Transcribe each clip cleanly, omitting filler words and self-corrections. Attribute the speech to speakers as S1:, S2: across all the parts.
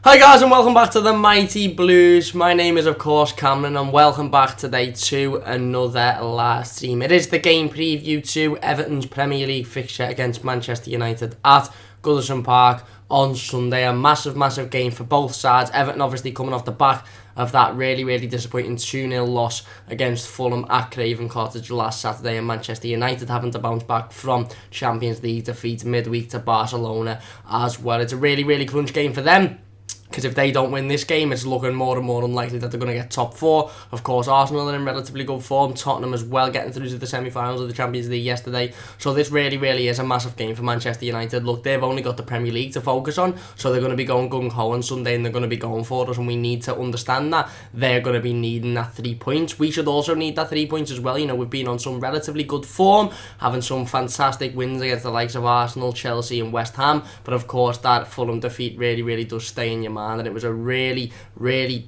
S1: Hi guys and welcome back to the Mighty Blues. My name is of course Cameron and welcome back today to another live stream. It is the game preview to Everton's Premier League fixture against Manchester United at Goodison Park on Sunday. A massive game for both sides. Everton obviously coming off the back of that really disappointing 2-0 loss against Fulham at Craven Cottage last Saturday, and Manchester United having to bounce back from Champions League defeat midweek to Barcelona as well. It's a really crunch game for them, because if they don't win this game, it's looking more and more unlikely that they're going to get top four. Of course, Arsenal are in relatively good form. Tottenham as well, getting through to the semi-finals of the Champions League yesterday. So this really is a massive game for Manchester United. Look, they've only got the Premier League to focus on, so they're going to be going gung-ho on Sunday and they're going to be going for us, and we need to understand that. They're going to be needing that 3 points. We should also need that 3 points as well. You know, we've been on some relatively good form, having some fantastic wins against the likes of Arsenal, Chelsea and West Ham, but of course that Fulham defeat really does stay in your mind, and it was a really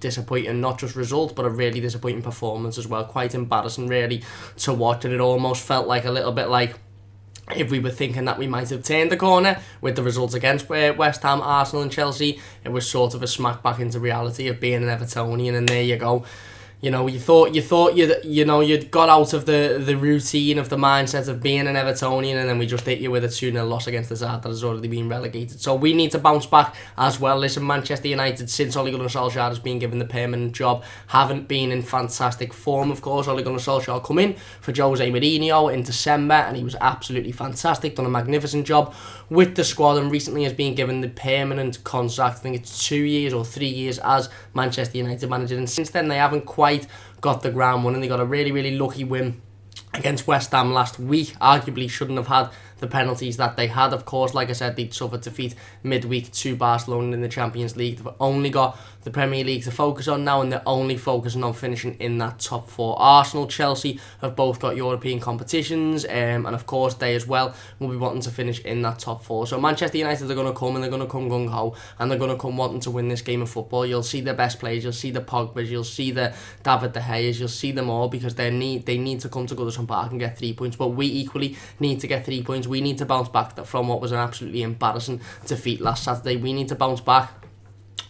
S1: disappointing, not just result, but a really disappointing performance as well. Quite embarrassing really to watch, and it almost felt like a little bit like if we were thinking that we might have turned the corner with the results against West Ham, Arsenal and Chelsea, it was sort of a smack back into reality of being an Evertonian, and there you go. You know, you thought you'd got out of the routine of the mindset of being an Evertonian, and then we just hit you with a 2-0 loss against the side that has already been relegated. So we need to bounce back as well. Listen, Manchester United, since Ole Gunnar Solskjaer has been given the permanent job, haven't been in fantastic form. Of course, Ole Gunnar Solskjaer come in for Jose Mourinho in December, and he was absolutely fantastic, done a magnificent job with the squad, and recently has been given the permanent contract. I think it's 2 years or 3 years as Manchester United manager, and since then they haven't quite got the ground running. They got a really lucky win against West Ham last week. Arguably shouldn't have had the penalties that they had. Of course, like I said, they'd suffered defeat midweek to Barcelona in the Champions League. They've only got the Premier League to focus on now, and they're only focusing on finishing in that top four. Arsenal, Chelsea have both got European competitions, and of course they as well will be wanting to finish in that top four. So Manchester United are going to come, and they're going to come gung-ho, and they're going to come wanting to win this game of football. You'll see the best players, you'll see the Pogbas, you'll see the David De Gea's, you'll see them all, because they need to come to Goodison Park and get 3 points. But we equally need to get 3 points. We need to bounce back from what was an absolutely embarrassing defeat last Saturday. We need to bounce back,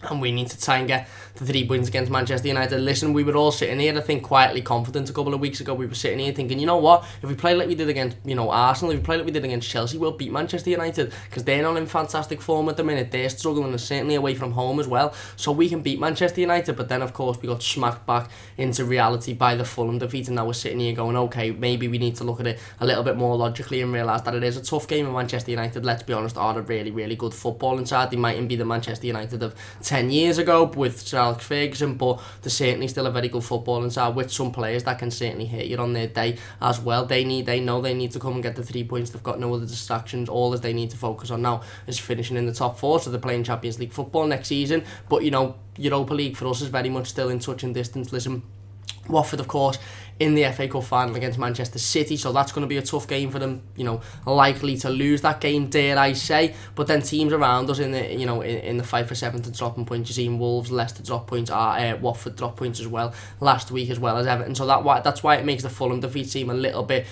S1: and we need to try and get the 3 points against Manchester United. Listen, we were all sitting here, I think, quietly confident a couple of weeks ago. We were sitting here thinking, you know what, if we play like we did against, Arsenal, if we play like we did against Chelsea, we'll beat Manchester United, because they're not in fantastic form at the minute. They're struggling, and certainly away from home as well, so we can beat Manchester United. But then of course we got smacked back into reality by the Fulham defeat, and now we're sitting here going, okay, maybe we need to look at it a little bit more logically and realise that it is a tough game. And Manchester United, let's be honest, are a really good footballing side. They mightn't be the Manchester United of 10 years ago with Sir Alex Ferguson, but they're certainly still a very good footballing side with some players that can certainly hit you on their day as well. They know they need to come and get the 3 points. They've got no other distractions. All that they need to focus on now is finishing in the top four, so they're playing Champions League football next season. But Europa League for us is very much still in touch and distance. Listen, Watford, of course, in the FA Cup final against Manchester City, so that's going to be a tough game for them. Likely to lose that game, dare I say. But then teams around us in the in the fight for seventh and dropping points. You've seen Wolves, Leicester drop points, Watford drop points as well last week, as well as Everton. So that's why it makes the Fulham defeat seem a little bit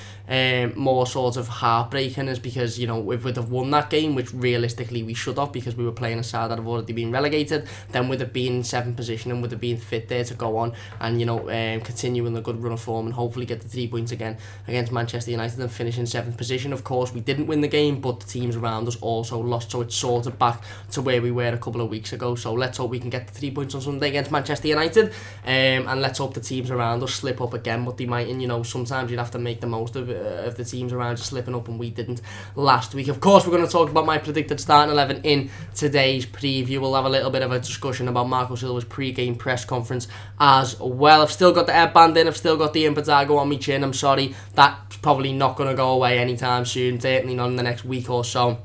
S1: more sort of heartbreaking, is because if we'd have won that game, which realistically we should have, because we were playing a side that have already been relegated, then we'd have been in 7th position and would have been fit there to go on and continue in the good run of form and hopefully get the 3 points again against Manchester United and finish in 7th position. Of course, we didn't win the game, but the teams around us also lost, so it's sort of back to where we were a couple of weeks ago. So let's hope we can get the 3 points on Sunday against Manchester United, and let's hope the teams around us slip up again, but they might. And sometimes you'd have to make the most of the teams around you slipping up, and we didn't last week. Of course, we're going to talk about my predicted starting 11 in today's preview. We'll have a little bit of a discussion about Marco Silva's pre-game press conference as well. I've still got the headband in, I've still got the impetigo on my chin. I'm sorry, that's probably not going to go away anytime soon, certainly not in the next week or so.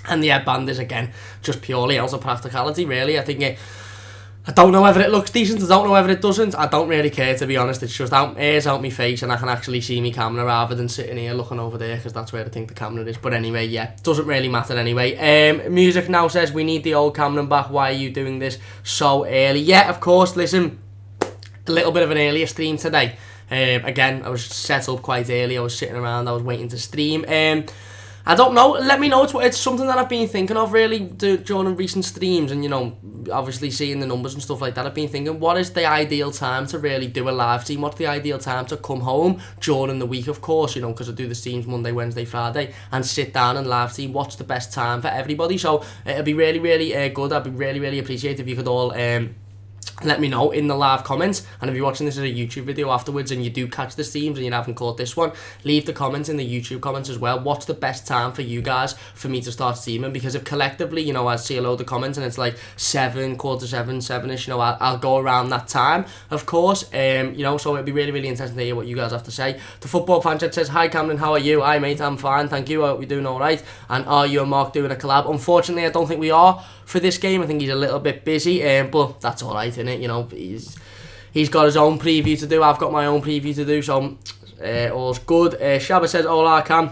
S1: And the headband is, again, just purely out of practicality, really. I don't know whether it looks decent, I don't know whether it doesn't. I don't really care, to be honest. It's just ears out my face, and I can actually see me camera rather than sitting here looking over there, because that's where I think the camera is. But anyway, yeah, doesn't really matter anyway. Music now says we need the old Cameron back. Why are you doing this so early? Yeah, of course, listen, a little bit of an earlier stream today. Again, I was set up quite early. I was sitting around, I was waiting to stream. I don't know. Let me know. It's something that I've been thinking of really during recent streams, and obviously seeing the numbers and stuff like that. I've been thinking, what is the ideal time to really do a live stream? What's the ideal time to come home during the week, of course, because I do the streams Monday, Wednesday, Friday, and sit down and live stream. What's the best time for everybody? So it'd be really, really good. I'd be really, really appreciative if you could all let me know in the live comments. And if you're watching this as a YouTube video afterwards and you do catch the streams and you haven't caught this one, leave the comments in the YouTube comments as well. What's the best time for you guys for me to start streaming? Because if collectively, I see a load of comments and it's like 7, quarter 7, 7ish, I'll go around that time, of course. So it'd be really, really interesting to hear what you guys have to say. The football fan chat says, hi Cameron, how are you? Hi mate, I'm fine, thank you. I hope you're doing alright. And are you and Mark doing a collab? Unfortunately, I don't think we are for this game. I think he's a little bit busy, but that's alright, innit? He's got his own preview to do. I've got my own preview to do, so all's good. Shabba says, hola Cam.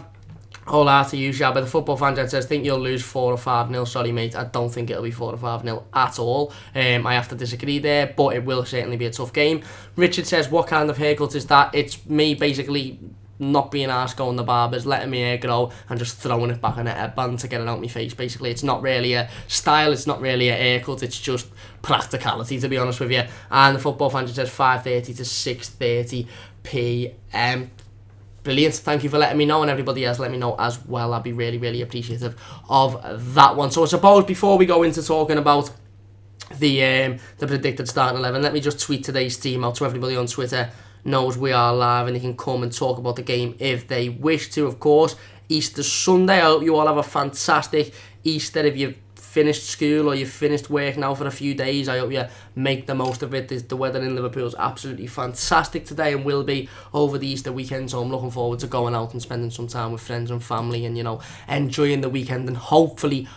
S1: Hola to you, Shabba. The football fan says, think you'll lose 4 or 5-0. Sorry mate, I don't think it'll be 4 or 5-0 at all. I have to disagree there, but it will certainly be a tough game. Richard says, what kind of haircut is that? It's me basically not being arsed going to barbers, letting my hair grow and just throwing it back in a headband to get it out my face. Basically, it's not really a style, it's not really a haircut, it's just practicality, to be honest with you. And the football fan says 5:30 to 6:30 p.m. Brilliant, thank you for letting me know, and everybody else let me know as well. I'd be really, really appreciative of that one. So I suppose before we go into talking about the predicted starting 11, let me just tweet today's team out so everybody on Twitter knows we are live and they can come and talk about the game if they wish to, of course. Easter Sunday. I hope you all have a fantastic Easter. If you've finished school or you've finished work now for a few days, I hope you make the most of it. The weather in Liverpool is absolutely fantastic today and will be over the Easter weekend, so I'm looking forward to going out and spending some time with friends and family and enjoying the weekend, and hopefully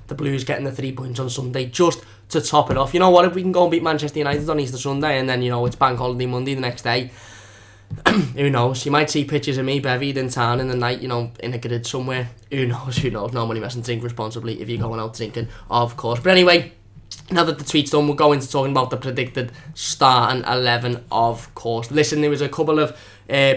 S1: the Blues getting the 3 points on Sunday just to top it off. You know what, if we can go and beat Manchester United on Easter Sunday and then it's Bank Holiday Monday the next day, who knows, you might see pictures of me bevied in town in the night, in a grid somewhere. Who knows, nobody mess and drink responsibly if you're going out drinking, of course. But anyway, now that the tweet's done, we'll go into talking about the predicted starting 11, of course. Listen, there was a couple of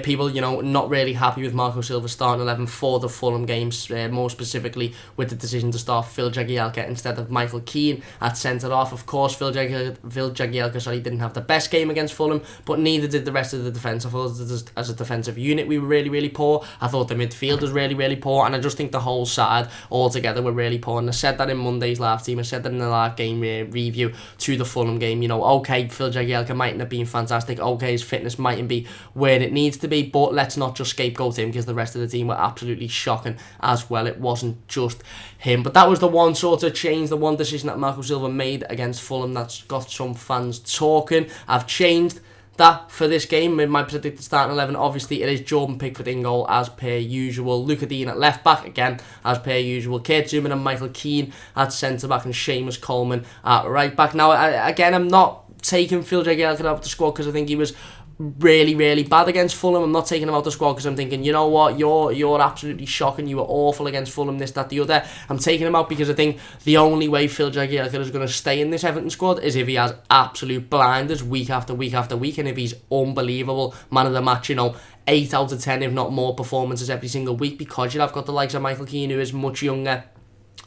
S1: people, not really happy with Marco Silva's starting 11 for the Fulham games, more specifically with the decision to start Phil Jagielka instead of Michael Keane at centre-half. Of course, Phil Jagielka didn't have the best game against Fulham, but neither did the rest of the defence. I thought as a defensive unit we were really, really poor. I thought the midfield was really, really poor, and I just think the whole side altogether were really poor. And I said that in Monday's live team, I said that in the live game review to the Fulham game. Okay, Phil Jagielka mightn't have been fantastic, okay, his fitness mightn't be where it needs to be, but let's not just scapegoat him because the rest of the team were absolutely shocking as well. It wasn't just him, but that was the one sort of change, the one decision that Marco Silva made against Fulham that's got some fans talking. I've changed that for this game in my predicted starting 11. Obviously it is Jordan Pickford in goal as per usual, Luca Dean at left back again as per usual, Kurt Zouma and Michael Keane at centre back, and Seamus Coleman at right back. Now I'm not taking Phil Jagielka out of the squad because I think he was really, really bad against Fulham. I'm not taking him out of the squad because I'm thinking, you know what, you're absolutely shocking, you were awful against Fulham, this, that, the other. I'm taking him out because I think the only way Phil Jagielka is going to stay in this Everton squad is if he has absolute blinders week after week after week, and if he's unbelievable, man of the match, 8 out of 10 if not more performances every single week, because I've got the likes of Michael Keane, who is much younger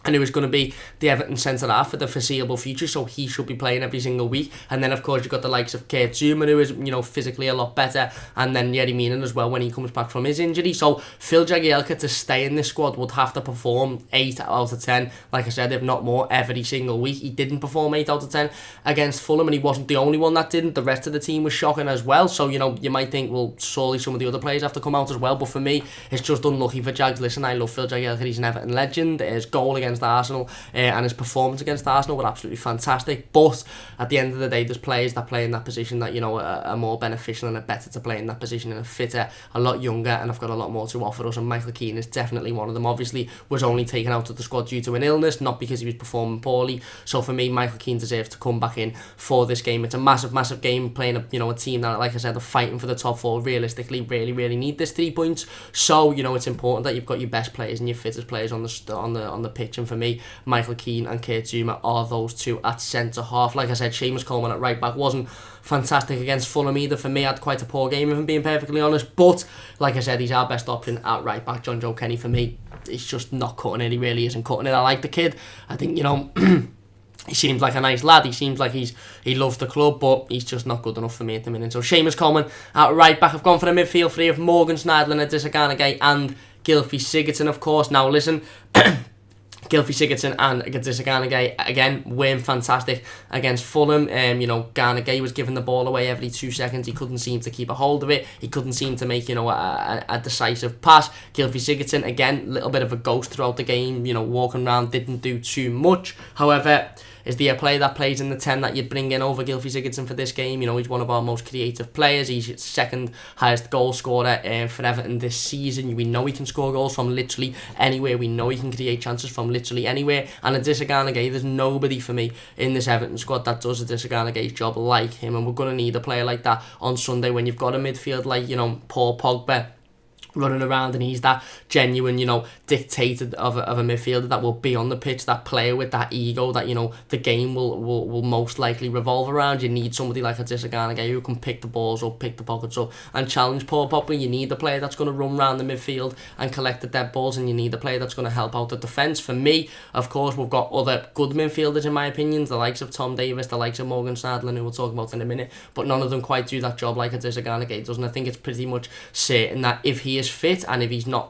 S1: and who is going to be the Everton centre-half for the foreseeable future, so he should be playing every single week. And then, of course, you've got the likes of Kurt Zouma, who is, physically a lot better, and then Yerry Mina as well when he comes back from his injury. So Phil Jagielka to stay in this squad would have to perform 8 out of 10, like I said, if not more, every single week. He didn't perform 8 out of 10 against Fulham, and he wasn't the only one that didn't. The rest of the team was shocking as well, so, you might think, well, surely some of the other players have to come out as well, but for me, it's just unlucky for Jags. Listen, I love Phil Jagielka, he's an Everton legend. His goal against Arsenal and his performance against Arsenal were absolutely fantastic, but at the end of the day, there's players that play in that position that are more beneficial and are better to play in that position and are fitter, a lot younger, and have got a lot more to offer us, and Michael Keane is definitely one of them. Obviously was only taken out of the squad due to an illness, not because he was performing poorly, so for me, Michael Keane deserves to come back in for this game. It's a massive game, playing a team that, like I said, are fighting for the top 4, realistically really need this 3 points, so it's important that you've got your best players and your fittest players on the pitch pitch, and for me, Michael Keane and Kurt Zouma are those two at centre-half. Like I said, Seamus Coleman at right-back wasn't fantastic against Fulham either. For me, I had quite a poor game, if I'm being perfectly honest, but like I said, he's our best option at right-back. John Joe Kenny, for me, he's just not cutting it. He really isn't cutting it. I like the kid. I think, he seems like a nice lad. He seems like he loves the club, but he's just not good enough for me at the minute. So Seamus Coleman at right back. I've gone for the midfield three of Morgan Schneiderlin, Adisa Ganagay and Gylfi Sigurdsson, of course. Now listen, Gylfi Sigurdsson and Adisa Ganagay again weren't fantastic against Fulham. Ganagay was giving the ball away every 2 seconds. He couldn't seem to keep a hold of it. He couldn't seem to make a decisive pass. Gylfi Sigurdsson again, a little bit of a ghost throughout the game. Walking around, didn't do too much. However, is there a player that plays in the 10 that you'd bring in over Gylfi Sigurdsson for this game? He's one of our most creative players. He's second highest goal scorer for Everton this season. We know he can score goals from literally anywhere. We know he can create chances from literally anywhere. And Adisa Ganagay, there's nobody for me in this Everton squad that does Adisa Ganagay's job like him. And we're going to need a player like that on Sunday when you've got a midfield like, Paul Pogba running around, and he's that genuine, dictator of a midfielder that will be on the pitch, that player with that ego that, the game will most likely revolve around. You need somebody like Adisa Ganagay who can pick the balls up, pick the pockets up and challenge Paul Pogba. You need a player that's going to run around the midfield and collect the dead balls, and you need a player that's going to help out the defence. For me, of course, we've got other good midfielders in my opinion, the likes of Tom Davis, the likes of Morgan Schneiderlin, who we'll talk about in a minute, but none of them quite do that job like Adisa Ganagay does. And I think it's pretty much certain that if he is fit and if he's not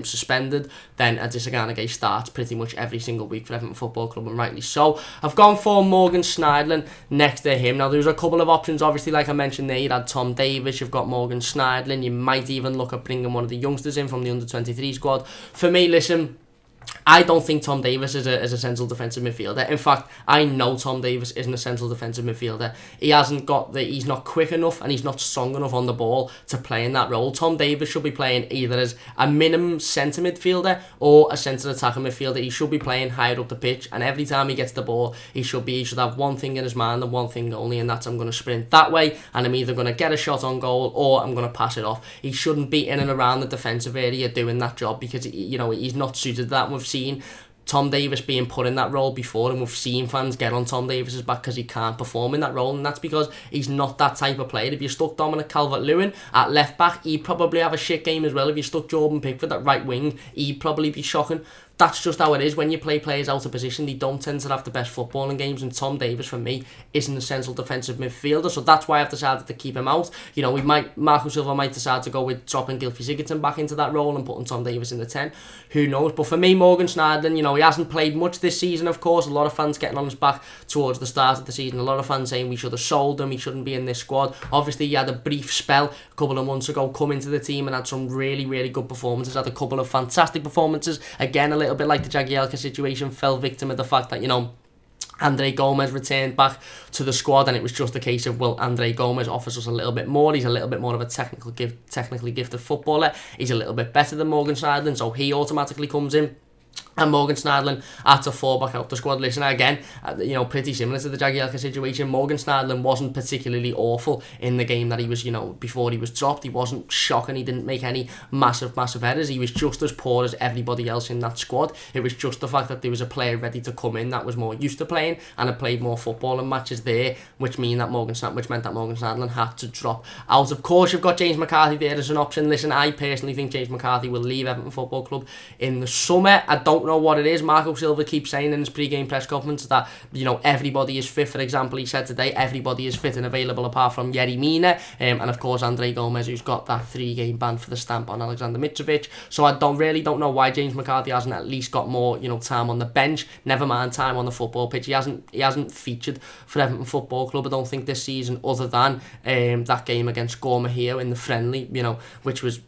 S1: suspended, then Adisa Ganagay starts pretty much every single week for Everton Football Club, and rightly so. I've gone for Morgan Schneiderlin next to him. Now there's a couple of options, obviously, like I mentioned there. You had Tom Davis, you've got Morgan Schneiderlin, you might even look at bringing one of the youngsters in from the under-23 squad. For me, listen, I don't think Tom Davis is a central defensive midfielder. In fact, I know Tom Davis isn't a central defensive midfielder. He's not quick enough and he's not strong enough on the ball to play in that role. Tom Davis should be playing either as a minimum centre midfielder or a centre attacking midfielder. He should be playing higher up the pitch, and every time he gets the ball, he should have one thing in his mind and one thing only, and that's I'm going to sprint that way, and I'm either going to get a shot on goal or I'm going to pass it off. He shouldn't be in and around the defensive area doing that job, because he's not suited to that. We've seen Tom Davis being put in that role before, and we've seen fans get on Tom Davis's back because he can't perform in that role, and that's because he's not that type of player. If you stuck Dominic Calvert-Lewin at left back, he'd probably have a shit game as well. If you stuck Jordan Pickford at right wing, he'd probably be shocking. That's just how it is. When you play players out of position, they don't tend to have the best footballing games, and Tom Davis, for me, isn't a central defensive midfielder, so that's why I've decided to keep him out. Marco Silva might decide to go with dropping Gylfi Sigurdsson back into that role and putting Tom Davis in the 10. Who knows? But for me, Morgan Schneiderlin, he hasn't played much this season, of course. A lot of fans getting on his back towards the start of the season. A lot of fans saying we should have sold him, he shouldn't be in this squad. Obviously, he had a brief spell a couple of months ago, come into the team and had some really, really good performances. Had a couple of fantastic performances. Again, a little bit like the Jagielka situation, fell victim of the fact that, Andre Gomez returned back to the squad, and it was just a case of, well, Andre Gomez offers us a little bit more. He's a little bit more of a technically gifted footballer. He's a little bit better than Morgan Schneiderlin, so he automatically comes in. And Morgan Schneiderlin had to fall back out the squad. Listen, again, pretty similar to the Jagielka situation. Morgan Schneiderlin wasn't particularly awful in the game that he was, before he was dropped. He wasn't shocking. He didn't make any massive errors. He was just as poor as everybody else in that squad. It was just the fact that there was a player ready to come in that was more used to playing and had played more football and matches there, which meant that Morgan Schneiderlin had to drop out. Of course, you've got James McCarthy there as an option. Listen, I personally think James McCarthy will leave Everton Football Club in the summer. I don't know what it is. Marco Silva keeps saying in his pre-game press conference that everybody is fit. For example, he said today everybody is fit and available apart from Yerry Mina, and of course Andre Gomez, who's got that 3-game ban for the stamp on Alexander Mitrovic. So I don't know why James McCarthy hasn't at least got more time on the bench, never mind time on the football pitch. He hasn't featured for Everton Football Club, I don't think, this season, other than that game against Gor Mahia in the friendly, which was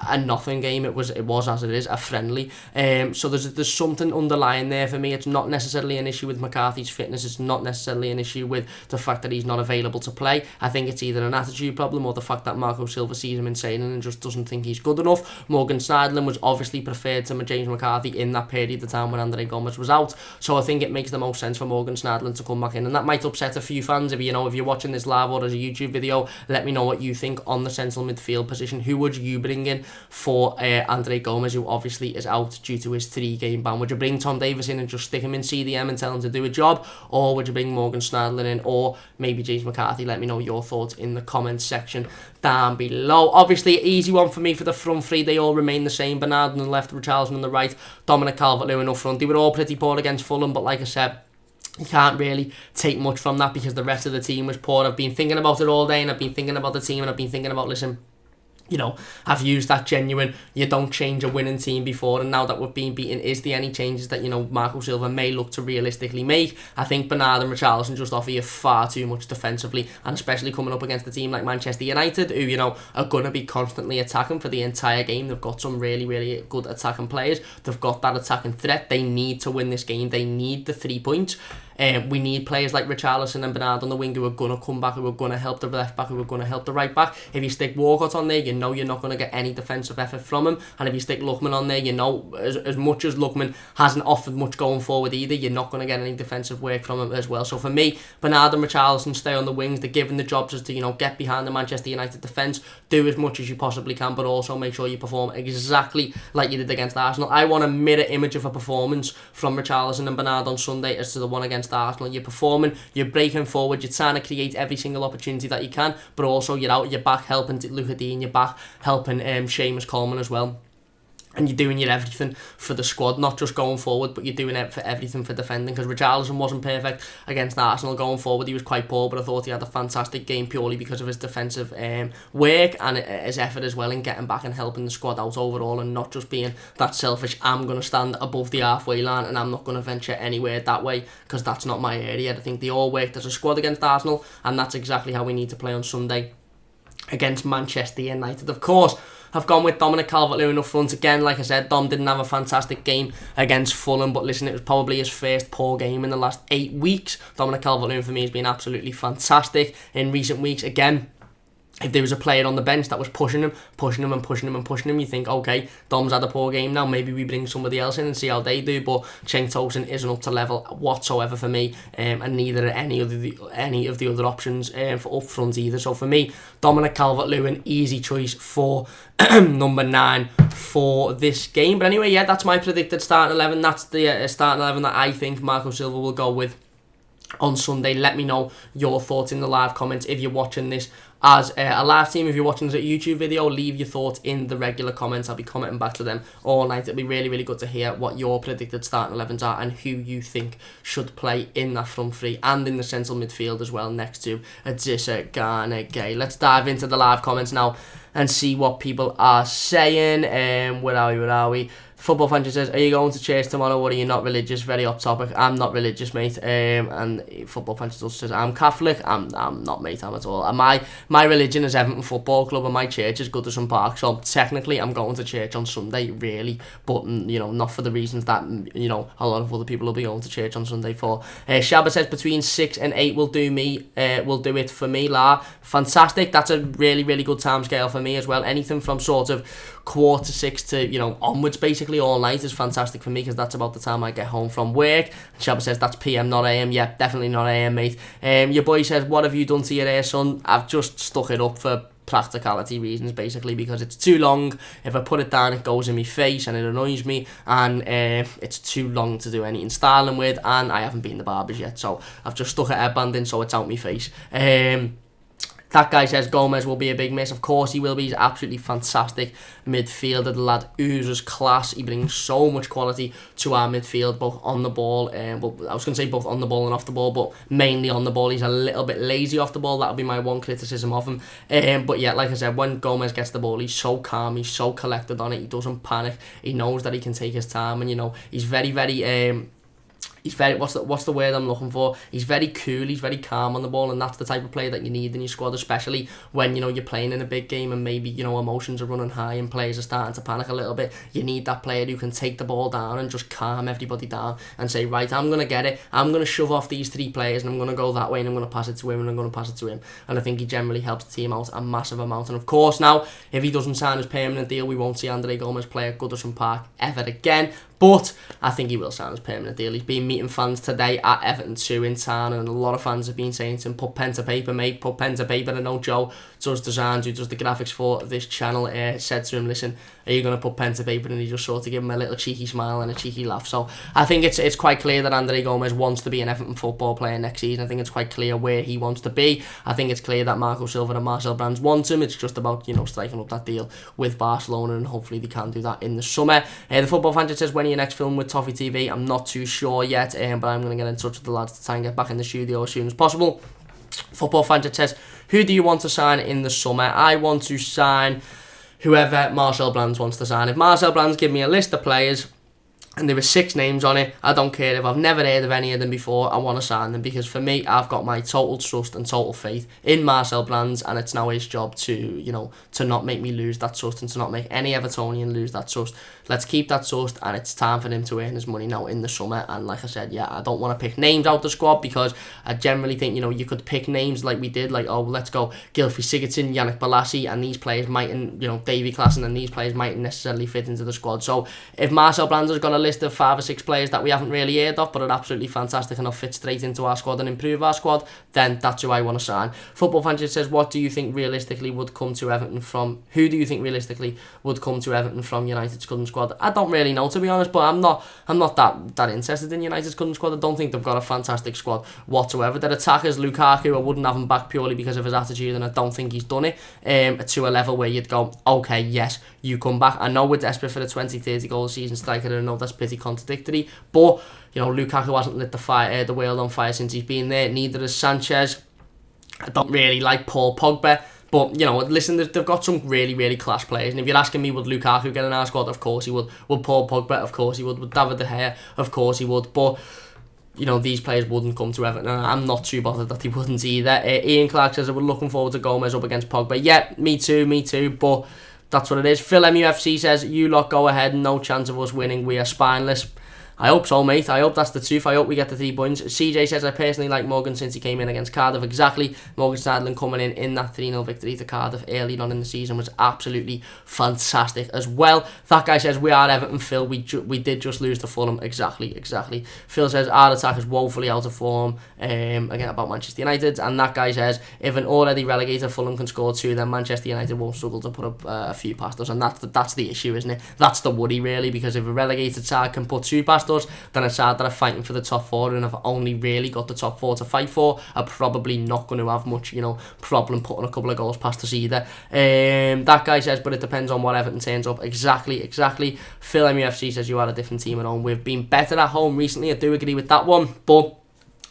S1: a nothing game. It was as it is, a friendly. So there's something underlying there for me. It's not necessarily an issue with McCarthy's fitness. It's not necessarily an issue with the fact that he's not available to play. I think it's either an attitude problem or the fact that Marco Silva sees him insane and just doesn't think he's good enough. Morgan Schneiderlin was obviously preferred to James McCarthy in that period of time when Andre Gomez was out. So I think it makes the most sense for Morgan Schneiderlin to come back in, and that might upset a few fans. If you're watching this live or as a YouTube video, let me know what you think on the central midfield position. Who would you bring in for Andre Gomez, who obviously is out due to his 3-game game plan? Would you bring Tom Davis in and just stick him in CDM and tell him to do a job? Or would you bring Morgan Schneiderlin in, or maybe James McCarthy? Let me know your thoughts in the comments section down below. Obviously, easy one for me for the front three. They all remain the same. Bernard on the left, Richarlison on the right, Dominic Calvert-Lewin up front. They were all pretty poor against Fulham, but like I said, you can't really take much from that because the rest of the team was poor. I've been thinking about it all day, and I've been thinking about the team, and I've been thinking about, listen, you know, I've used that genuine, you don't change a winning team before, and now that we've been beaten, is there any changes that, you know, Marco Silva may look to realistically make? I think Bernard and Richarlison just offer you far too much defensively, and especially coming up against a team like Manchester United, who, you know, are going to be constantly attacking for the entire game. They've got some really, really good attacking players. They've got that attacking threat. They need to win this game. They need the 3 points. We need players like Richarlison and Bernard on the wing who are going to come back, who are going to help the left back, who are going to help the right back. If you stick Walcott on there, you know you're not going to get any defensive effort from him. And if you stick Lookman on there, you know, as much as Lookman hasn't offered much going forward either, you're not going to get any defensive work from him as well. So for me, Bernard and Richarlison stay on the wings. They're given the jobs as to, you know, get behind the Manchester United defence, do as much as you possibly can, but also make sure you perform exactly like you did against Arsenal. I want a mirror image of a performance from Richarlison and Bernard on Sunday as to the one against Arsenal. You're performing, you're breaking forward, you're trying to create every single opportunity that you can, but also you're out, you're back helping Luka Dean, you're back helping Seamus Coleman as well. And you're doing your everything for the squad, not just going forward, but you're doing it for everything for defending, because Richarlison wasn't perfect against Arsenal going forward. He was quite poor, but I thought he had a fantastic game purely because of his defensive work and his effort as well in getting back and helping the squad out overall, and not just being that selfish, I'm going to stand above the halfway line and I'm not going to venture anywhere that way, because that's not my area. I think they all worked as a squad against Arsenal, and that's exactly how we need to play on Sunday against Manchester United. Of course, I've gone with Dominic Calvert-Lewin up front again. Like I said, Dom didn't have a fantastic game against Fulham, but listen, it was probably his first poor game in the last 8 weeks. Dominic Calvert-Lewin for me has been absolutely fantastic in recent weeks. Again, if there was a player on the bench that was pushing him, you think, okay, Dom's had a poor game now, maybe we bring somebody else in and see how they do. But Cenk Tosun isn't up to level whatsoever for me, and neither are any of the other options for up front either. So for me, Dominic Calvert-Lewin, easy choice for number 9 for this game. But anyway, yeah, that's my predicted starting 11. That's the starting 11 that I think Marco Silva will go with on Sunday. Let me know your thoughts in the live comments if you're watching this as a live stream. If you're watching this as a YouTube video, leave your thoughts in the regular comments. I'll be commenting back to them all night. It'll be really, really good to hear what your predicted starting 11s are and who you think should play in that front three and in the central midfield as well, next to Adissa, Garner, Gay. Let's dive into the live comments now and see what people are saying. Where are we? Football Fan says, are you going to church tomorrow, or are you not religious? Very off topic. I'm not religious, mate. And Football Fan also says, I'm Catholic. I'm not, mate. I'm at all. And my religion is Everton Football Club, and my church is Goodison Park. So technically, I'm going to church on Sunday, really. But, you know, not for the reasons that, you know, a lot of other people will be going to church on Sunday for. Shabba says, between 6 and 8 will do it for me, La. Fantastic. That's a really, really good time scale for me as well. Anything from sort of 5:45 to, you know, onwards, basically all night is fantastic for me, because that's about the time I get home from work. Shabba says that's PM, not AM. Yeah, definitely not AM, mate. Your boy says, what have you done to your hair, son? I've just stuck it up for practicality reasons, basically, because it's too long. If I put it down, it goes in my face and it annoys me, and it's too long to do anything styling with, and I haven't been to barbers yet, so I've just stuck a hairband in so it's out my face. That guy says Gomez will be a big miss. Of course he will be. He's absolutely fantastic midfielder. The lad oozes class. He brings so much quality to our midfield, both on the ball, well, I was going to say both on the ball and off the ball, but mainly on the ball. He's a little bit lazy off the ball. That'll be my one criticism of him. But yeah, like I said, when Gomez gets the ball, he's so calm. He's so collected on it. He doesn't panic. He knows that he can take his time, and, you know, he's very, very... He's very, what's the word I'm looking for? He's very cool, he's very calm on the ball, and that's the type of player that you need in your squad, especially when, you know, you're playing in a big game and maybe, you know, emotions are running high and players are starting to panic a little bit. You need that player who can take the ball down and just calm everybody down and say, right, I'm going to get it, I'm going to shove off these 3 players and I'm going to go that way and I'm going to pass it to him and I'm going to pass it to him. And I think he generally helps the team out a massive amount. And of course now, if he doesn't sign his permanent deal, we won't see Andre Gomez play at Goodison Park ever again. But I think he will sign his permanent deal. He's been meeting fans today at Everton 2 in town, and a lot of fans have been saying to him, put pen to paper, mate, put pen to paper. And I know Joe does designs, who does the graphics for this channel, said to him, listen, are you going to put pen to paper and you just sort of give him a little cheeky smile and a cheeky laugh? So I think it's quite clear that Andre Gomes wants to be an Everton football player next season. I think it's quite clear where he wants to be. I think it's clear that Marco Silva and Marcel Brands want him. It's just about, striking up that deal with Barcelona, and hopefully they can do that in the summer. The Football Fan says, when are your next film with Toffee TV? I'm not too sure yet, but I'm going to get in touch with the lads to try and get back in the studio as soon as possible. Football Fan says, who do you want to sign in the summer? I want to sign whoever Marcel Brands wants to sign. If Marcel Brands give me a list of players and there were 6 names on it, I don't care if I've never heard of any of them before, I want to sign them, because for me, I've got my total trust and total faith in Marcel Brands, and it's now his job to, to not make me lose that trust and to not make any Evertonian lose that trust. Let's keep that trust, and it's time for him to earn his money now in the summer. And like I said, I don't want to pick names out the squad, because I generally think, you could pick names like we did, like, oh, let's go Gylfi Sigurdsson, Yannick Bolasie, and these players mightn't, Davy Klaassen, and these players mightn't necessarily fit into the squad. So if Marcel Brands has got a list of 5 or 6 players that we haven't really heard of, but are absolutely fantastic enough, fit straight into our squad and improve our squad, then that's who I want to sign. Football Fan says, what do you think realistically would come to Everton from, who do you think realistically would come to Everton from United's current squad? I don't really know, to be honest, but I'm not that interested in United's current squad. I don't think they've got a fantastic squad whatsoever. Their attackers, Lukaku, I wouldn't have him back purely because of his attitude, and I don't think he's done it to a level where you'd go, okay, yes, you come back. I know we're desperate for the 20-30 goal season striker, and I know that's pretty contradictory, but Lukaku hasn't lit the world on fire since he's been there. Neither has Sanchez. I don't really like Paul Pogba. But, listen, they've got some really, really class players. And if you're asking me, would Lukaku get in our squad? Of course he would. Would Paul Pogba? Of course he would. Would David De Gea? Of course he would. But, these players wouldn't come to Everton. And I'm not too bothered that they wouldn't either. Ian Clark says, we're looking forward to Gomez up against Pogba. Yeah, me too. But that's what it is. Phil MUFC says, you lot go ahead. No chance of us winning. We are spineless. I hope so, mate. I hope that's the truth. I hope we get the 3 points. CJ says, I personally like Morgan since he came in against Cardiff. Exactly. Morgan Stanley coming in that 3-0 victory to Cardiff early on in the season was absolutely fantastic as well. That guy says, we are Everton, Phil. We did just lose to Fulham. Exactly. Phil says, our attack is woefully out of form. Again, about Manchester United. And that guy says, if an already relegated Fulham can score 2, then Manchester United won't struggle to put up a few past us. And that's the issue, isn't it? That's the worry, really, because if a relegated side can put 2 past us, then a side that are fighting for the top 4 and have only really got the top 4 to fight for are probably not going to have much, problem putting a couple of goals past us either. That guy says, but it depends on what Everton turns up. Exactly. Phil MUFC says, you are a different team at home. We've been better at home recently. I do agree with that one, but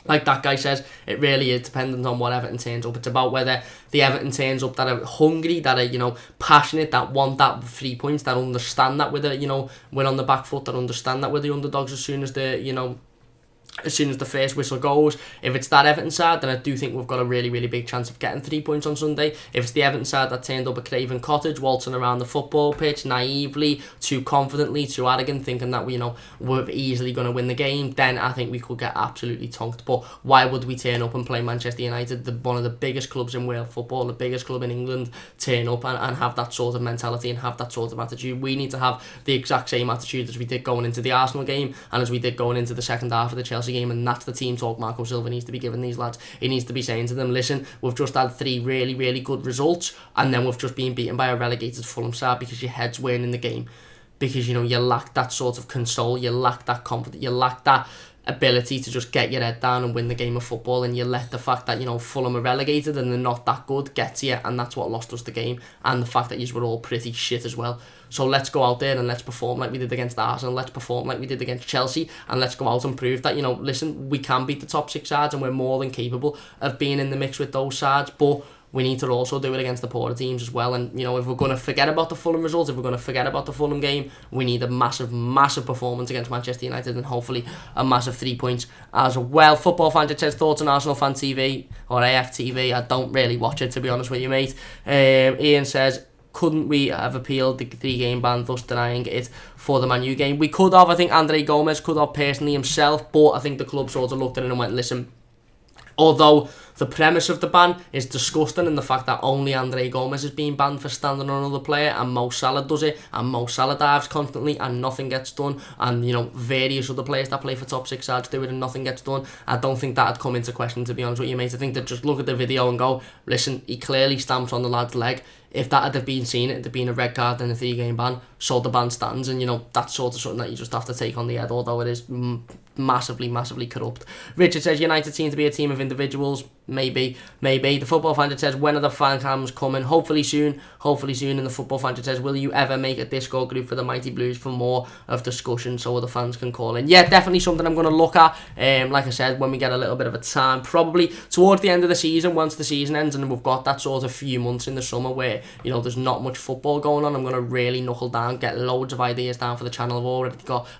S1: like that guy says, it really is dependent on what Everton turns up. It's about whether the Everton turns up that are hungry, that are, passionate, that want that 3 points, that understand that we're on the back foot, that understand that we're the underdogs as soon as the first whistle goes. If it's that Everton side, then I do think we've got a really, really big chance of getting 3 points on Sunday. If it's the Everton side that turned up at Craven Cottage, waltzing around the football pitch naively, too confidently, too arrogant, thinking that we're easily going to win the game, then I think we could get absolutely tonked. But why would we turn up and play Manchester United, one of the biggest clubs in world football, the biggest club in England, turn up and have that sort of mentality and have that sort of attitude? We need to have the exact same attitude as we did going into the Arsenal game and as we did going into the second half of the Chelsea game, and that's the team talk Marco Silva needs to be giving these lads. He needs to be saying to them, listen, we've just had 3 really, really good results, and then we've just been beaten by a relegated Fulham side because your head's weren't in the game, because you lack that sort of console, you lack that confidence, you lack that ability to just get your head down and win the game of football, and you let the fact that Fulham are relegated and they're not that good get to you, and that's what lost us the game, and the fact that you were all pretty shit as well. So let's go out there and let's perform like we did against Arsenal, let's perform like we did against Chelsea, and let's go out and prove that, listen, we can beat the top 6 sides and we're more than capable of being in the mix with those sides, but we need to also do it against the poorer teams as well. And if we're going to forget about the Fulham results, if we're going to forget about the Fulham game, we need a massive, massive performance against Manchester United, and hopefully a massive 3 points as well. Football Fan says, thoughts on Arsenal Fan TV or AFTV? I don't really watch it, to be honest with you, mate. Ian says, couldn't we have appealed the 3-game ban, thus denying it for the Man U game? We could have. I think Andre Gomes could have personally himself, but I think the club sort of looked at it and went, listen, Although the premise of the ban is disgusting, and the fact that only Andre Gomes is being banned for standing on another player, and Mo Salah does it, and Mo Salah dives constantly and nothing gets done, and various other players that play for top 6 sides do it and nothing gets done. I don't think that'd come into question, to be honest with you, mate. I think they'd just look at the video and go, listen, he clearly stamps on the lad's leg. If that had been seen, it'd have been a red card and a 3-game ban. So the ban stands, and that's sort of something that you just have to take on the head, although it is massively corrupt. Richard says, United seem to be a team of individuals. Maybe. The Football Fan says, when are the fan cams coming? Hopefully soon. And the Football Fan says, will you ever make a Discord group for the Mighty Blues for more of discussion so other fans can call in? Yeah, definitely something I'm going to look at. Like I said, when we get a little bit of a time, probably towards the end of the season, once the season ends and we've got that sort of few months in the summer where, there's not much football going on, I'm going to really knuckle down, get loads of ideas down for the channel. I've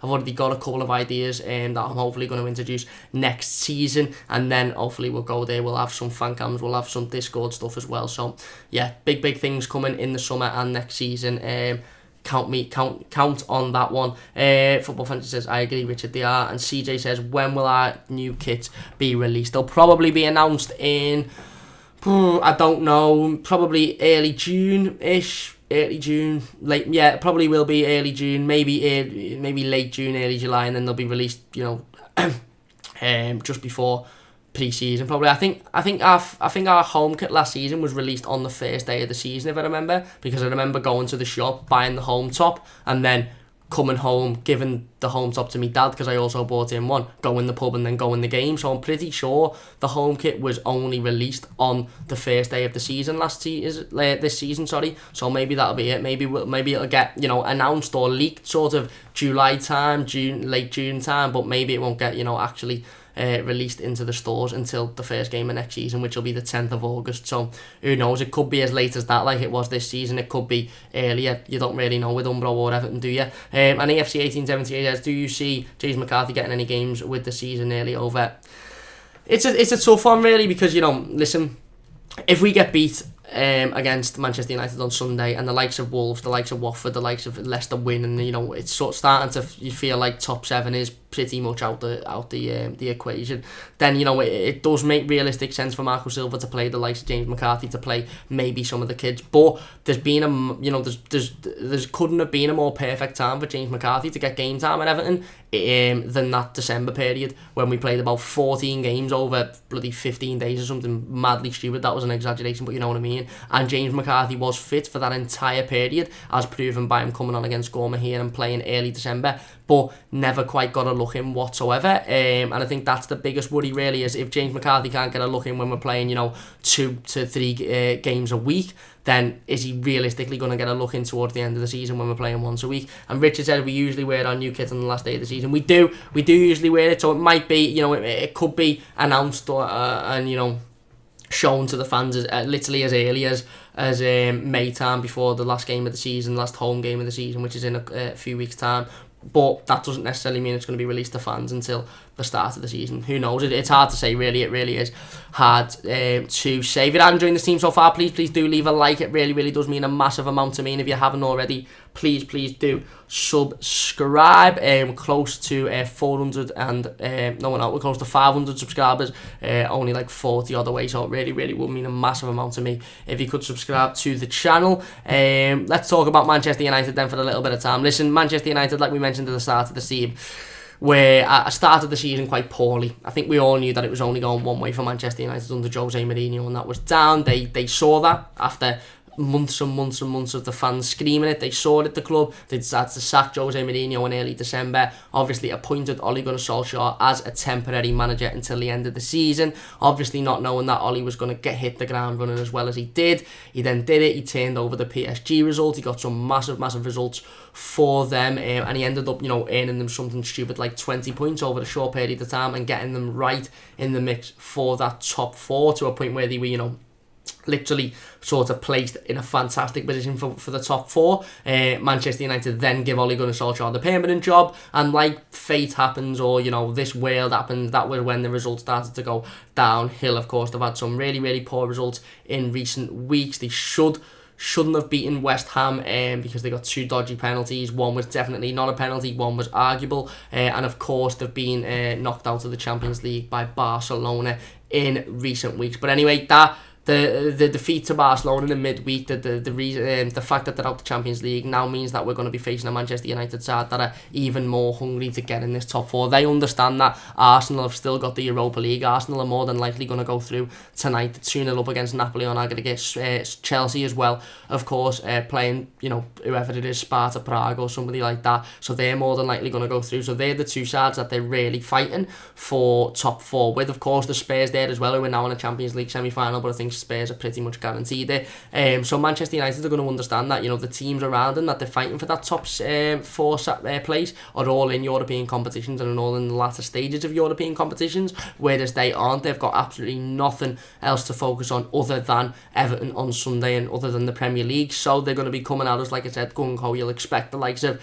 S1: already got a couple of ideas that I'm hopefully going to introduce next season, and then hopefully we'll go there, we'll have some fan cams, we'll have some Discord stuff as well. So yeah, big things coming in the summer and next season. Count on that one. Football Fantasy says, I agree, Richard, they are. And CJ says, when will our new kits be released? They'll probably be announced in, I don't know, probably early June-ish. Early June, probably will be early June, maybe late June, early July, and then they'll be released, just before pre-season. Probably, I think our home kit last season was released on the first day of the season, if I remember, because I remember going to the shop, buying the home top, and then coming home, giving the home top to me dad, because I also bought in one, go in the pub and then go in the game. So I'm pretty sure the home kit was only released on the first day of the season this season. So maybe that'll be it. Maybe it'll get announced or leaked sort of July time, late June time, but maybe it won't get actually released into the stores until the first game of next season, which will be the 10th of August. So who knows, it could be as late as that, like it was this season. It could be earlier. You don't really know with Umbro or Everton, do you? And AFC 1878 says, do you see James McCarthy getting any games with the season nearly over? It's a tough one, really, because listen, if we get beat against Manchester United on Sunday, and the likes of Wolves, the likes of Watford, the likes of Leicester win, and it's sort of starting to feel like top 7 is pretty much out the equation, then it does make realistic sense for Marco Silva to play the likes of James McCarthy, to play maybe some of the kids. But there's been there couldn't have been a more perfect time for James McCarthy to get game time at Everton than that December period when we played about 14 games over bloody 15 days or something madly stupid. That was an exaggeration, but you know what I mean. And James McCarthy was fit for that entire period, as proven by him coming on against Gorma here and playing early December, but never quite got a look in whatsoever. And I think that's the biggest worry, really, is if James McCarthy can't get a look in when we're playing 2 to 3 games a week, then is he realistically going to get a look in towards the end of the season when we're playing once a week? And Richard said we usually wear our new kit on the last day of the season. We do usually wear it, so it might be, it could be announced and shown to the fans literally as early as May time, before the last game of the season, last home game of the season, which is in a few weeks' time. But that doesn't necessarily mean it's going to be released to fans until the start of the season. Who knows? It's hard to say, really. It really is hard to say. If you're enjoying this team so far, please do leave a like. It really does mean a massive amount to me. And if you haven't already, please do subscribe. We're close to 400 and we're close to 500 subscribers. Only like 40 other way, so it really would mean a massive amount to me if you could subscribe to the channel. Let's talk about Manchester United then for a little bit of time. Listen, Manchester United, like we mentioned at the start of the season, where I started the season quite poorly. I think we all knew that it was only going one way for Manchester United under Jose Mourinho, and that was down. They saw that after months and months of the fans screaming it. They saw it at the club. They decided to sack Jose Mourinho in early December. Obviously appointed Ole Gunnar Solskjaer as a temporary manager until the end of the season. Obviously not knowing that Ole was going to hit the ground running as well as he did. He then did it. He turned over the PSG result. He got some massive results for them, and he ended up earning them something stupid like 20 points over a short period of time and getting them right in the mix for that top 4, to a point where they were literally sort of placed in a fantastic position for the top 4. Manchester United then give Ole Gunnar Solskjaer the permanent job, and like fate happens, or this world happens, that was when the results started to go downhill. Of course, they've had some really poor results in recent weeks. They shouldn't have beaten West Ham because they got 2 dodgy penalties. One was definitely not a penalty, one was arguable, and of course they've been knocked out of the Champions League by Barcelona in recent weeks. But anyway, the defeat to Barcelona in the midweek, the fact that they're out the Champions League now means that we're going to be facing a Manchester United side that are even more hungry to get in this top four. They understand that Arsenal have still got the Europa League. Arsenal are more than likely going to go through tonight. 2-0 up against Napoli on aggregate. Chelsea as well, of course, playing, whoever it is, Sparta Prague or somebody like that. So they're more than likely going to go through. So they're the two sides that they're really fighting for top four with. Of course, the Spurs there as well, who are now in a Champions League semi-final, but I think Spurs are pretty much guaranteed it. So Manchester United are going to understand that, the teams around them that they're fighting for that top four place are all in European competitions and are all in the latter stages of European competitions, whereas they aren't. They've got absolutely nothing else to focus on other than Everton on Sunday and other than the Premier League. So they're going to be coming at us, like I said, gung-ho. You'll expect the likes of,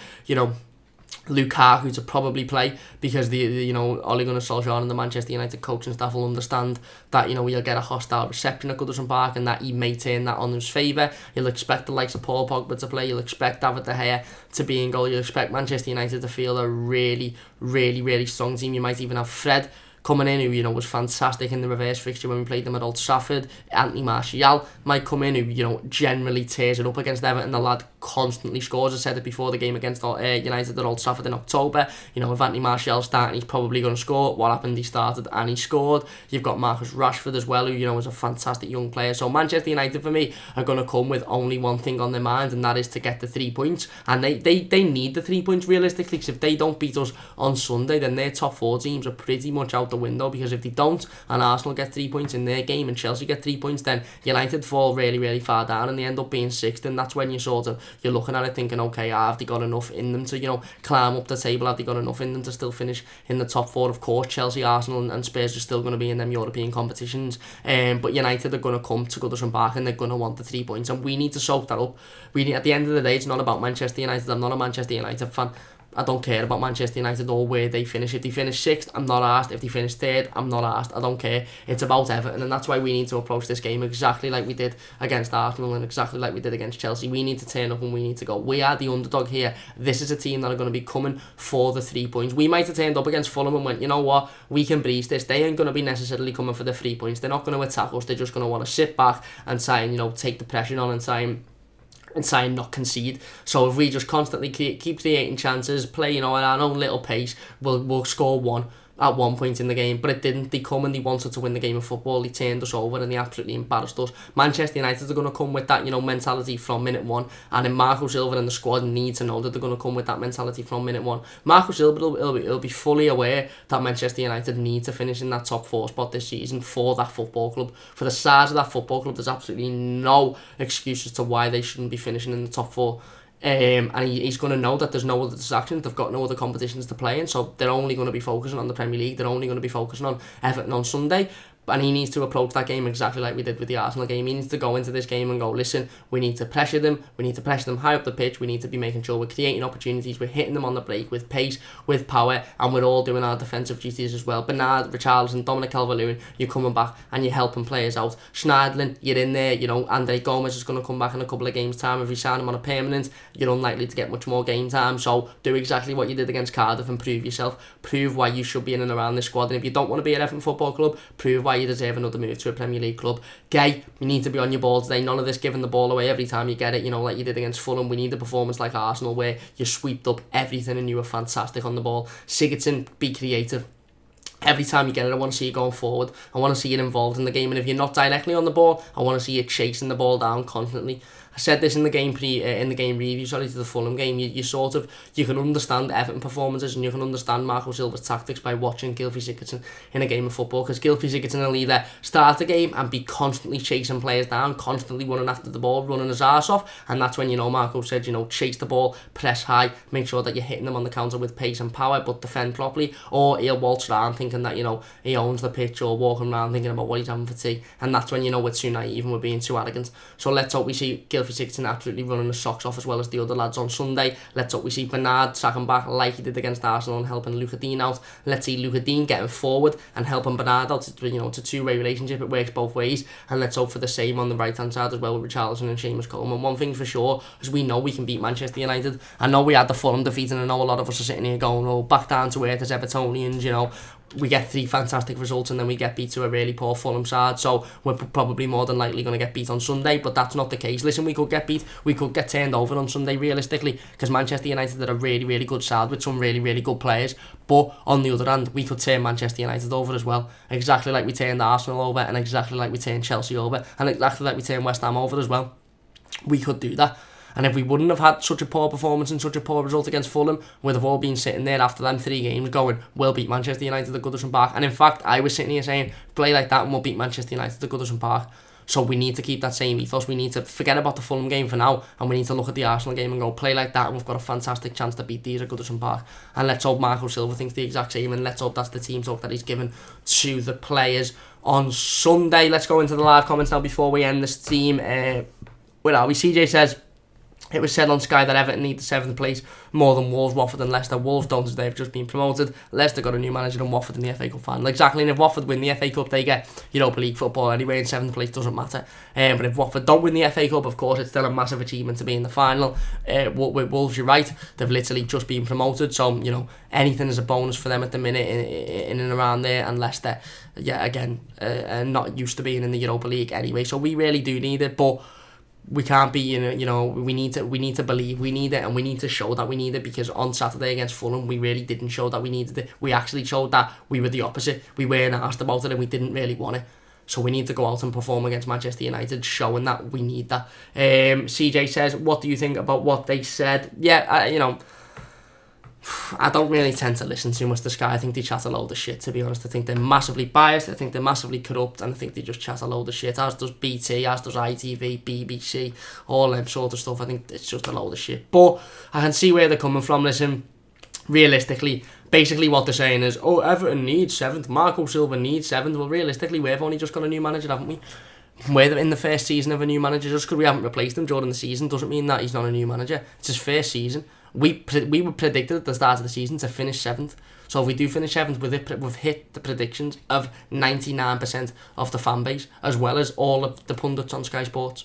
S1: Lukaku to probably play because Ole Gunnar Solskjaer and the Manchester United coaching staff will understand that he'll get a hostile reception at Goodison Park and that he may turn that on his favour. You'll expect the likes of Paul Pogba to play. You'll expect David De Gea to be in goal. You'll expect Manchester United to feel a really, really, really strong team. You might even have Fred coming in, who was fantastic in the reverse fixture when we played them at Old Trafford. Anthony Martial might come in, who generally tears it up against Everton. The lad constantly scores. I said it before the game against United at Old Trafford in October. If Anthony Martial's starting, he's probably going to score. What happened? He started and he scored. You've got Marcus Rashford as well, who is a fantastic young player. So Manchester United for me are going to come with only one thing on their mind, and that is to get the 3 points. And they need the 3 points realistically, because if they don't beat us on Sunday, then their top four teams are pretty much out the window, because if they don't and Arsenal get 3 points in their game and Chelsea get 3 points, then United fall really, really far down and they end up being sixth, and that's when you're looking at it thinking, okay, have they got enough in them to climb up the table? Have they got enough in them to still finish in the top four? Of course, Chelsea, Arsenal and Spurs are still going to be in them European competitions, but United are going to come to Goodison Park and they're going to want the 3 points, and we need to soak that up. At the end of the day, it's not about Manchester United. I'm not a Manchester United fan. I don't care about Manchester United or where they finish. If they finish sixth, I'm not arsed. If they finish third, I'm not arsed. I don't care. It's about Everton, and that's why we need to approach this game exactly like we did against Arsenal and exactly like we did against Chelsea. We need to turn up and we need to go. We are the underdog here. This is a team that are going to be coming for the 3 points. We might have turned up against Fulham and went, you know what, we can breeze this. They ain't going to be necessarily coming for the 3 points. They're not going to attack us. They're just going to want to sit back and try and, take the pressure on and try and not concede. So if we just constantly keep creating chances, play at our own little pace, we'll score one at one point in the game. But it didn't. They come and they wanted to win the game of football. They turned us over and they absolutely embarrassed us. Manchester United are going to come with that mentality from minute one, and then Marco Silva and the squad need to know that they're going to come with that mentality from minute one. Marco Silva will be fully aware that Manchester United need to finish in that top four spot this season for that football club. For the size of that football club, there's absolutely no excuse as to why they shouldn't be finishing in the top four. And he's going to know that there's no other distractions. They've got no other competitions to play in, so they're only going to be focusing on the Premier League. They're only going to be focusing on Everton on Sunday. And he needs to approach that game exactly like we did with the Arsenal game. He needs to go into this game and go, listen, we need to pressure them. We need to pressure them high up the pitch. We need to be making sure we're creating opportunities. We're hitting them on the break with pace, with power, and we're all doing our defensive duties as well. Bernard, Richarlison, Dominic Calvert-Lewin, you're coming back and you're helping players out. Schneidlin, you're in there. Andre Gomez is going to come back in a couple of games' time. If you sign him on a permanent, you're unlikely to get much more game time. So do exactly what you did against Cardiff and prove yourself. Prove why you should be in and around this squad. And if you don't want to be at Everton Football Club, prove why you deserve another move to a Premier League club. Gay, you need to be on your ball today. None of this giving the ball away every time you get it, like you did against Fulham. We need a performance like Arsenal where you swept up everything and you were fantastic on the ball. Sigurdsson, be creative. Every time you get it, I want to see you going forward. I want to see you involved in the game, and if you're not directly on the ball, I want to see you chasing the ball down constantly. I said this in the game review to the Fulham game. You can understand Everton performances and you can understand Marco Silva's tactics by watching Gylfi Sigurdsson in a game of football, because Gylfi Sigurdsson will either start the game and be constantly chasing players down, constantly running after the ball, running his arse off, and that's when Marco said chase the ball, press high, make sure that you're hitting them on the counter with pace and power, but defend properly. Or he'll waltz around thinking that he owns the pitch, or walking around thinking about what he's having for tea, and that's when we're too naive and we're being too arrogant. So let's hope we see Gylfi if he's sitting absolutely running the socks off as well as the other lads on Sunday. Let's hope we see Bernard sacking back like he did against Arsenal and helping Luca Dean out. Let's see Luca Dean getting forward and helping Bernard out. It's a two-way relationship. It works both ways. And let's hope for the same on the right-hand side as well with Richarlison and Seamus Coleman. One thing for sure is we know we can beat Manchester United. I know we had the Fulham defeat, and I know a lot of us are sitting here going, oh, back down to earth as Evertonians, you know. We get 3 fantastic results and then we get beat to a really poor Fulham side, so we're probably more than likely going to get beat on Sunday, but that's not the case. Listen, we could get beat, we could get turned over on Sunday realistically, because Manchester United are a really, really good side with some really, really good players, but on the other hand, we could turn Manchester United over as well, exactly like we turned Arsenal over, and exactly like we turned Chelsea over, and exactly like we turned West Ham over as well. We could do that. And if we wouldn't have had such a poor performance and such a poor result against Fulham, we'd have all been sitting there after them 3 games going, we'll beat Manchester United at Goodison Park. And in fact, I was sitting here saying, play like that and we'll beat Manchester United at Goodison Park. So we need to keep that same ethos. We need to forget about the Fulham game for now, and we need to look at the Arsenal game and go, play like that, and we've got a fantastic chance to beat these at Goodison Park. And let's hope Marco Silva thinks the exact same, and let's hope that's the team talk that he's given to the players on Sunday. Let's go into the live comments now before we end the stream. Where are we? CJ says, it was said on Sky that Everton need the 7th place more than Wolves, Watford and Leicester. Wolves don't, as they've just been promoted. Leicester got a new manager and Watford in the FA Cup final. Exactly, and if Watford win the FA Cup, they get Europa League football anyway, and 7th place doesn't matter. But if Watford don't win the FA Cup, of course, it's still a massive achievement to be in the final. With Wolves, you're right, they've literally just been promoted, so, you know, anything is a bonus for them at the minute in and around there, and Leicester, yeah, again, not used to being in the Europa League anyway, so we really do need it, but we can't be, you know, we need to believe we need it, and we need to show that we need it, because on Saturday against Fulham, we really didn't show that we needed it. We actually showed that we were the opposite. We weren't asked about it and we didn't really want it. So we need to go out and perform against Manchester United, showing that we need that. CJ says, what do you think about what they said? Yeah, you know, I don't really tend to listen too much to Sky. I think they chat a load of shit, to be honest. I think they're massively biased, I think they're massively corrupt, and I think they just chat a load of shit, as does BT, as does ITV, BBC, all them sort of stuff. I think it's just a load of shit. But I can see where they're coming from. Listen, realistically, basically what they're saying is, oh, Everton needs 7th, Marco Silva needs 7th. Well, realistically, we've only just got a new manager, haven't we? We're in the first season of a new manager. Just because we haven't replaced him during the season doesn't mean that he's not a new manager. It's his first season. We were predicted at the start of the season to finish 7th. So if we do finish 7th, we've hit the predictions of 99% of the fan base, as well as all of the pundits on Sky Sports.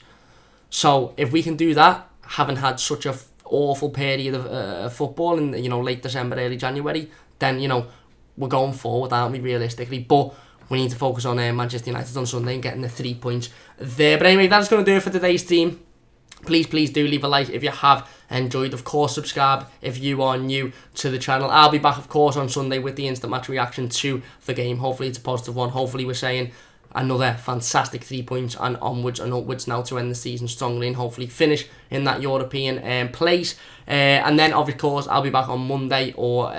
S1: So if we can do that, having had such a awful period of football in, you know, late December, early January, then, you know, we're going forward, aren't we, realistically? But we need to focus on Manchester United on Sunday and getting the 3 points there. But anyway, that's going to do it for today's stream. Please do leave a like if you have enjoyed. Of course, subscribe if you are new to the channel. I'll be back, of course, on Sunday with the instant match reaction to the game. Hopefully it's a positive one. Hopefully we're saying another fantastic 3 points and onwards and upwards now to end the season strongly, and hopefully finish in that European place. And then, of course, I'll be back on Monday or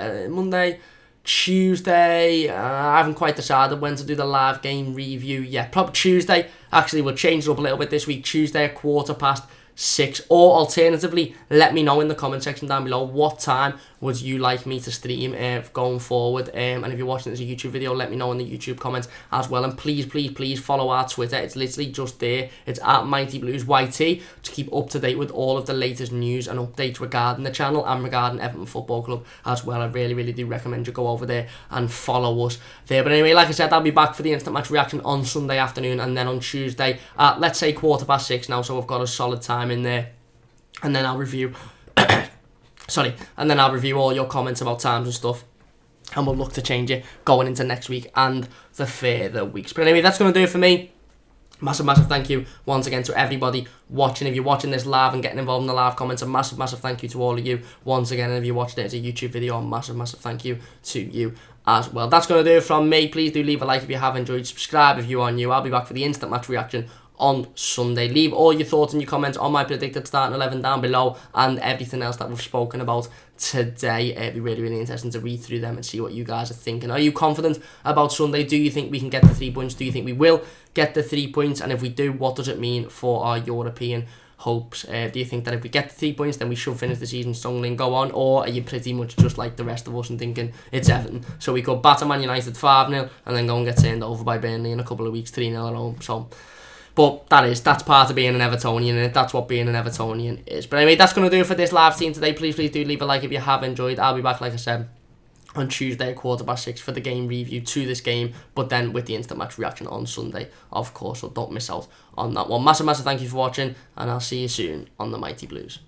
S1: Tuesday. I haven't quite decided when to do the live game review yet. Probably Tuesday. Actually, we'll change it up a little bit this week. Tuesday at 6:15. Or alternatively, let me know in the comment section down below what time would you like me to stream going forward. And if you're watching this as a YouTube video, let me know in the YouTube comments as well. And please follow our Twitter. It's literally just there. It's at MightyBluesYT to keep up to date with all of the latest news and updates regarding the channel and regarding Everton Football Club as well. I really do recommend you go over there and follow us there. But anyway, like I said, I'll be back for the instant match reaction on Sunday afternoon, and then on Tuesday at, let's say, 6:15 now, so we've got a solid time in there. And then I'll review and then I'll review all your comments about times and stuff, and we'll look to change it going into next week and the further weeks. But anyway, that's going to do it for me. Massive thank you once again to everybody watching. If you're watching this live and getting involved in the live comments, a massive thank you to all of you once again. And if you're watching it as a YouTube video, a massive thank you to you as well. That's going to do it from me. Please do leave a like if you have enjoyed. Subscribe if you are new. I'll be back for the instant match reaction on Sunday. Leave all your thoughts and your comments on my predicted starting 11 down below, and everything else that we've spoken about today. It'd be really interesting to read through them and see what you guys are thinking. Are you confident about Sunday? Do you think we can get the 3 points? Do you think we will get the 3 points? And if we do, what does it mean for our European hopes? Do you think that if we get the 3 points, then we should finish the season strongly and go on? Or are you pretty much just like the rest of us and thinking it's Everton, so we could batter Man United 5-0 and then go and get turned over by Burnley in a couple of weeks 3-0 at home? So But that's part of being an Evertonian, and that's what being an Evertonian is. But anyway, that's going to do it for this live stream today. Please do leave a like if you have enjoyed. I'll be back, like I said, on Tuesday at 6:15 for the game review to this game, but then with the instant match reaction on Sunday, of course, so don't miss out on that one. Massive thank you for watching, and I'll see you soon on the Mighty Blues.